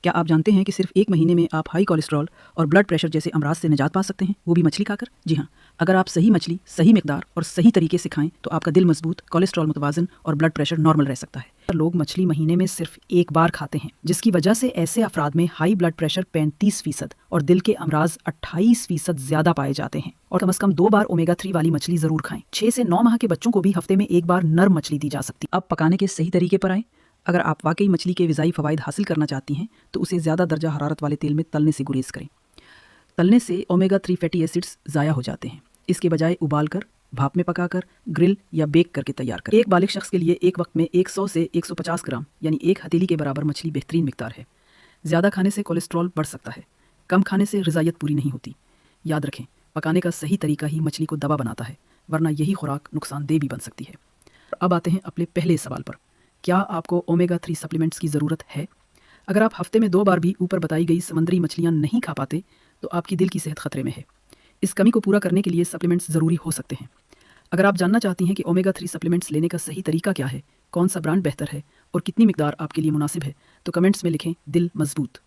क्या आप जानते हैं कि सिर्फ 1 महीने में आप हाई कोलेस्ट्रॉल और ब्लड प्रेशर जैसे अमराज से निजात पा सकते हैं, वो भी मछली खाकर? जी हाँ, अगर आप सही मछली, सही मिकदार और सही तरीके से खाएं तो आपका दिल मजबूत, कोलेस्ट्रॉल मुतवाजन और ब्लड प्रेशर नॉर्मल रह सकता है। लोग मछली महीने में सिर्फ एक बार खाते हैं, जिसकी वजह से ऐसे अफराद में हाई ब्लड प्रेशर 35% और दिल के अमराज 28% ज्यादा पाए जाते हैं। और कम से कम 2 बार ओमेगा 3 वाली मछली जरूर खाएं। 6 से 9 माह के बच्चों को भी हफ्ते में 1 बार नर्म मछली दी जा सकती। अब पकाने के सही तरीके पर आएं। अगर आप वाकई मछली के ग़िज़ाई फ़वाइद हासिल करना चाहती हैं तो उसे ज़्यादा दर्जा हरारत वाले तेल में तलने से गुरेज करें। तलने से ओमेगा 3 फैटी एसिड्स ज़ाया हो जाते हैं। इसके बजाय उबालकर, भाप में पकाकर, ग्रिल या बेक करके तैयार करें। एक बालिग शख्स के लिए एक वक्त में 100 से 150 ग्राम यानी 1 हथेली के बराबर मछली बेहतरीन मिकदार है। ज़्यादा खाने से कोलेस्ट्रॉल बढ़ सकता है, कम खाने से ग़िज़ाइयत पूरी नहीं होती। याद रखें, पकाने का सही तरीका ही मछली को दवा बनाता है, वरना यही खुराक नुकसानदेह भी बन सकती है। अब आते हैं अपने पहले सवाल पर, क्या आपको ओमेगा 3 सप्लीमेंट्स की ज़रूरत है? अगर आप हफ्ते में 2 बार भी ऊपर बताई गई समुद्री मछलियाँ नहीं खा पाते तो आपकी दिल की सेहत खतरे में है। इस कमी को पूरा करने के लिए सप्लीमेंट्स ज़रूरी हो सकते हैं। अगर आप जानना चाहती हैं कि ओमेगा 3 सप्लीमेंट्स लेने का सही तरीका क्या है, कौन सा ब्रांड बेहतर है और कितनी मिकदार आपके लिए मुनासिब है, तो कमेंट्स में लिखें दिल मजबूत।